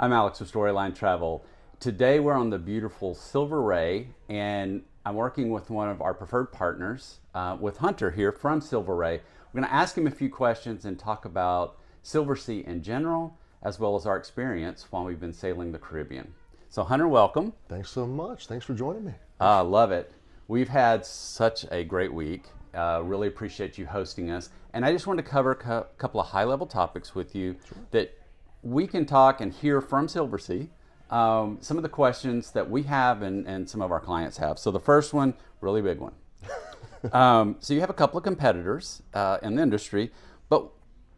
I'm Alex with Storyline Travel. Today we're on the beautiful Silversea, and I'm working with one of our preferred partners, with Hunter here from Silversea. We're going to ask him a few questions and talk about Silversea in general, as well as our experience while we've been sailing the Caribbean. So Hunter, welcome. Thanks so much. Thanks for joining me. Love it. We've had such a great week. Really appreciate you hosting us. And I just wanted to cover a couple of high-level topics with you that we can talk and hear from Silversea, some of the questions that we have and some of our clients have. So the first one, really big one. So you have a couple of competitors in the industry, but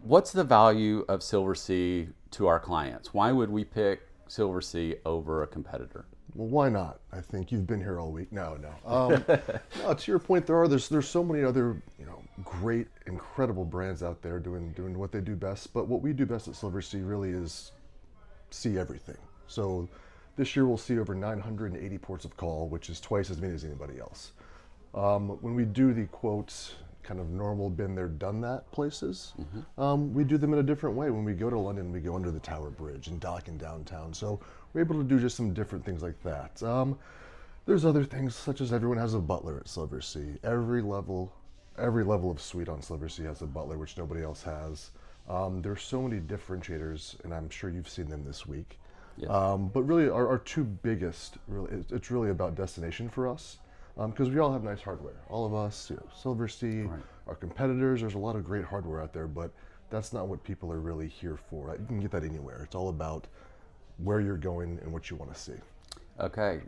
what's the value of Silversea to our clients? Why would we pick Silversea over a competitor? Well, why not? I think you've been here all week. No. No, to your point, there's so many other great, incredible brands out there doing what they do best. But what we do best at Silversea really is see everything. So this year we'll see over 980 ports of call, which is twice as many as anybody else. When we do the quotes, kind of normal been there, done that places, we do them in a different way. When we go to London, we go under the Tower Bridge and dock in downtown. So we're able to do just some different things like that. There's other things such as everyone has a butler at Silversea. Every level of suite on Silversea has a butler, which nobody else has. There's so many differentiators, and I'm sure you've seen them this week. Yes. But really, our two biggest, it's really about destination for us. Because we all have nice hardware. All of us, Silversea, Right. our competitors, there's a lot of great hardware out there, but that's not what people are really here for. You can get that anywhere. It's all about where you're going and what you want to see. Okay,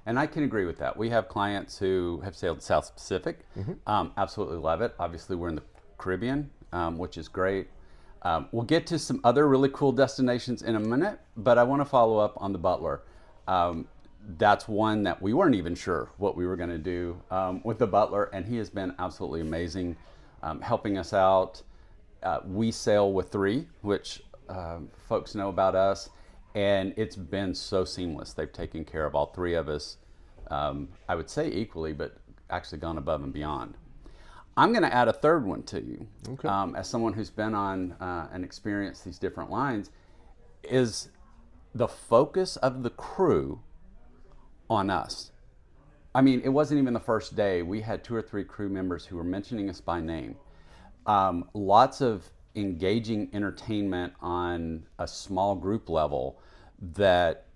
and I can agree with that. We have clients who have sailed South Pacific, absolutely love it. Obviously, we're in the Caribbean, which is great. We'll get to some other really cool destinations in a minute, but I want to follow up on the Butler. That's one that we weren't even sure what we were going to do with the Butler, and he has been absolutely amazing, helping us out. We sail with three, which folks know about us, and it's been so seamless. They've taken care of all three of us, I would say equally, but actually gone above and beyond. I'm going to add a third one to you. Okay. As someone who's been on and experienced these different lines, is the focus of the crew on us. I mean, it wasn't even the first day. We had 2 or 3 crew members who were mentioning us by name. Lots of engaging entertainment on a small group level that,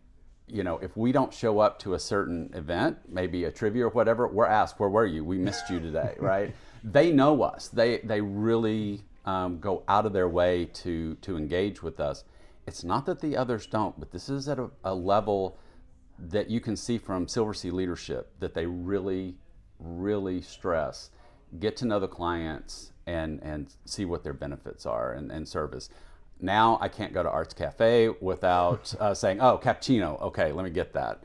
if we don't show up to a certain event, maybe a trivia or whatever, we're asked, where were you? We missed you today, right? They know us. They really go out of their way to engage with us. It's not that the others don't, but this is at a level that you can see from Silversea leadership that they really, really stress, get to know the clients and see what their benefits are and service. Now I can't go to Arts Cafe without saying, oh, cappuccino, okay, let me get that.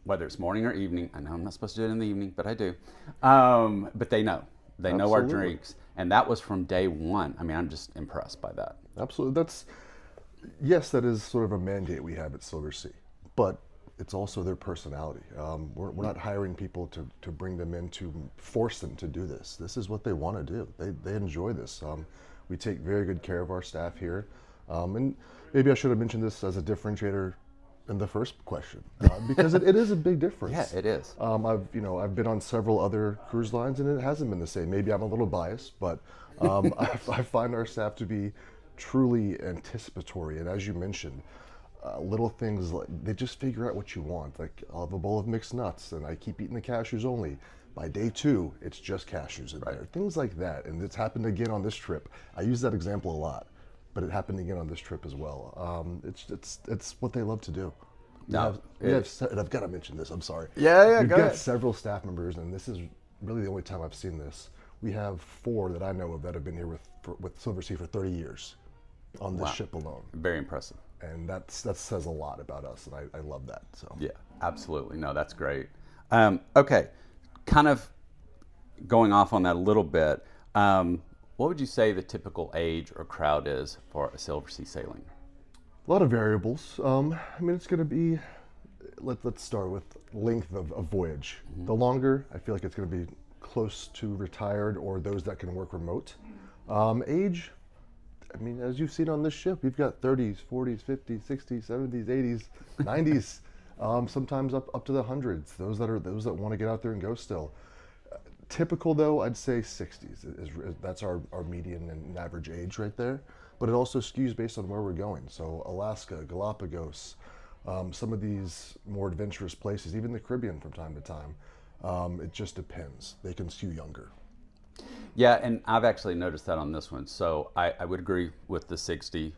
Whether it's morning or evening, I know I'm not supposed to do it in the evening, but I do. But they know our Absolutely. drinks. And that was from day one. I mean, I'm just impressed by that. Absolutely. Yes, that is sort of a mandate we have at Silversea, but it's also their personality. We're not hiring people to bring them in to force them to do this. This is what they want to do. They enjoy this. We take very good care of our staff here. And maybe I should have mentioned this as a differentiator in the first question, because it is a big difference. Yeah, it is. I've been on several other cruise lines and it hasn't been the same. Maybe I'm a little biased, but I find our staff to be truly anticipatory. And as you mentioned, little things like they just figure out what you want. Like, I'll have a bowl of mixed nuts and I keep eating the cashews only. By day 2, it's just cashews in there. Things like that. And it's happened again on this trip. I use that example a lot, but it happened again on this trip as well. It's what they love to do. And I've got to mention this, I'm sorry. Yeah, We've go got ahead. several staff members, and this is really the only time I've seen this. We have 4 that I know of that have been here with Silversea for 30 years on this ship alone. Very impressive. And that says a lot about us, and I love that. So Yeah, absolutely. No, that's great. Okay, kind of going off on that a little bit, what would you say the typical age or crowd is for a Silversea sailing? a lot of variables. It's going to be. Let's start with length of voyage. The longer, I feel like it's going to be close to retired or those that can work remote. Age, I mean, as you've seen on this ship, we've got 30s, 40s, 50s, 60s, 70s, 80s, 90s, sometimes up to the hundreds. Those that want to get out there and go still. Typical though, I'd say 60s that's our median and average age right there. But it also skews based on where we're going. So Alaska, Galapagos, some of these more adventurous places, even the Caribbean from time to time. It just depends. They can skew younger. Yeah, and I've actually noticed that on this one. So I would agree with the 60.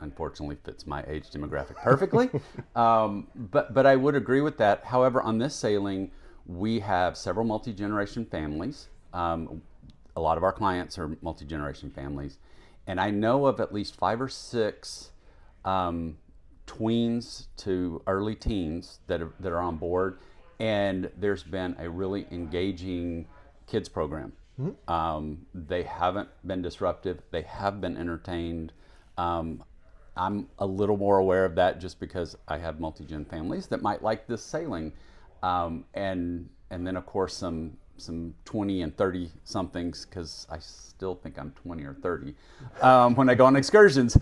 Unfortunately, fits my age demographic perfectly. But I would agree with that. However, on this sailing, we have several multi-generation families. A lot of our clients are multi-generation families. And I know of at least 5 or 6 tweens to early teens that are on board. And there's been a really engaging kids program. They haven't been disruptive. They have been entertained. I'm a little more aware of that just because I have multi-gen families that might like this sailing. And then of course some 20 and 30 somethings, because I still think I'm 20 or 30 when I go on excursions.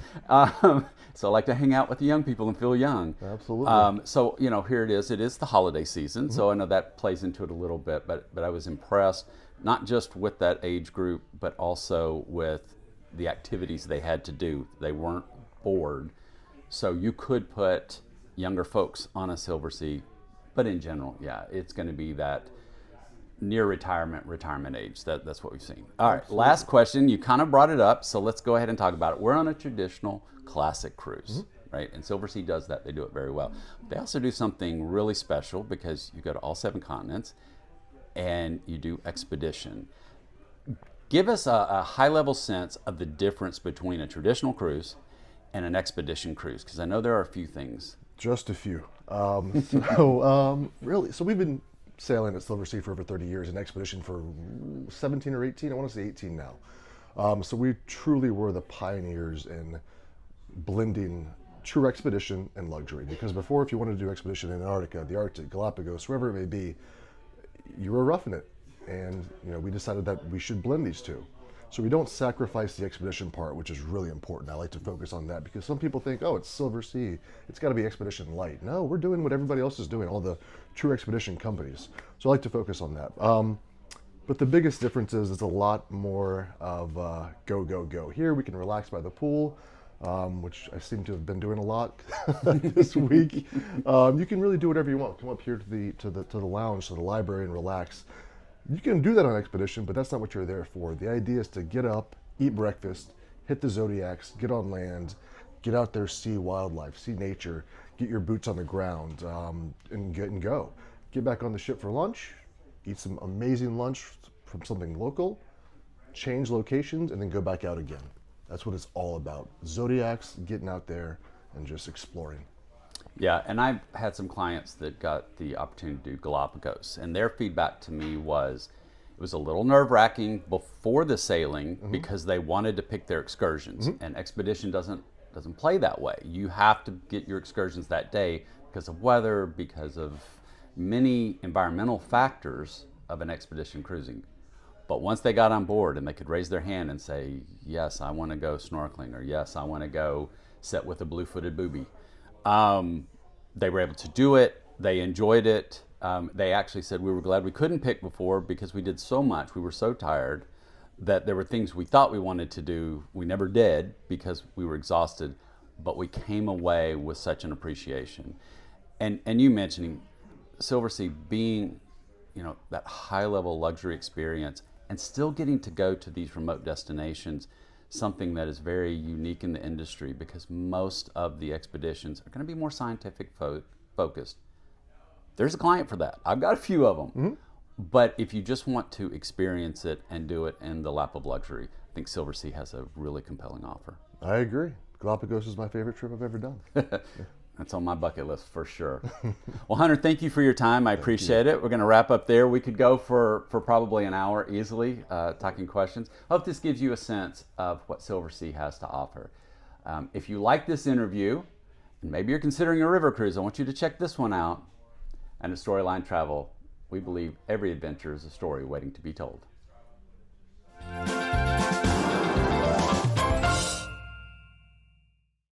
So I like to hang out with the young people and feel young. Absolutely. So here it is. It is the holiday season, so I know that plays into it a little bit. But I was impressed not just with that age group, but also with the activities they had to do. They weren't bored, so you could put younger folks on a Silversea. But in general, yeah, it's going to be that near retirement age. That's what we've seen. All right, Absolutely. last question. You kind of brought it up, so let's go ahead and talk about it. We're on a traditional classic cruise, right? And Silversea does that. They do it very well. They also do something really special because you go to all 7 continents and you do expedition. Give us a high-level sense of the difference between a traditional cruise and an expedition cruise, because I know there are a few things. Just a few. Really, so we've been sailing at Silversea for over 30 years, and expedition for 17 or 18. I want to say 18 now. So we truly were the pioneers in blending true expedition and luxury. Because before, if you wanted to do expedition in Antarctica, the Arctic, Galapagos, wherever it may be, you were roughing it. And we decided that we should blend these two. So we don't sacrifice the expedition part, which is really important. I like to focus on that because some people think, oh, it's Silversea, it's got to be expedition light. No, we're doing what everybody else is doing, all the true expedition companies. So I like to focus on that. But the biggest difference is it's a lot more of go, go, go. Here we can relax by the pool, which I seem to have been doing a lot this week. You can really do whatever you want. Come up here to the lounge, to the library, and relax. You can do that on expedition, but that's not what you're there for. The idea is to get up, eat breakfast, hit the Zodiacs, get on land, get out there, see wildlife, see nature, get your boots on the ground, and go. Get back on the ship for lunch, eat some amazing lunch from something local, change locations, and then go back out again. That's what it's all about. Zodiacs, getting out there and just exploring. Yeah, and I've had some clients that got the opportunity to do Galapagos, and their feedback to me was it was a little nerve-wracking before the sailing because they wanted to pick their excursions, and expedition doesn't play that way. You have to get your excursions that day because of weather, because of many environmental factors of an expedition cruising. But once they got on board and they could raise their hand and say, yes, I want to go snorkeling, or yes, I want to go sit with a blue-footed booby, they were able to do it. They enjoyed it. They actually said we were glad we couldn't pick before because we did so much. We were so tired that there were things we thought we wanted to do. We never did because we were exhausted, but we came away with such an appreciation. And you mentioning Silversea being, that high level luxury experience and still getting to go to these remote destinations, something that is very unique in the industry because most of the expeditions are going to be more scientific focused. There's a client for that. I've got a few of them. But if you just want to experience it and do it in the lap of luxury, I think Silversea has a really compelling offer. I agree. Galapagos is my favorite trip I've ever done. That's on my bucket list for sure. Well, Hunter, thank you for your time. I appreciate it. We're going to wrap up there. We could go for probably an hour easily talking questions. Hope this gives you a sense of what Silversea has to offer. If you like this interview, and maybe you're considering a river cruise, I want you to check this one out. And at Storyline Travel, we believe every adventure is a story waiting to be told.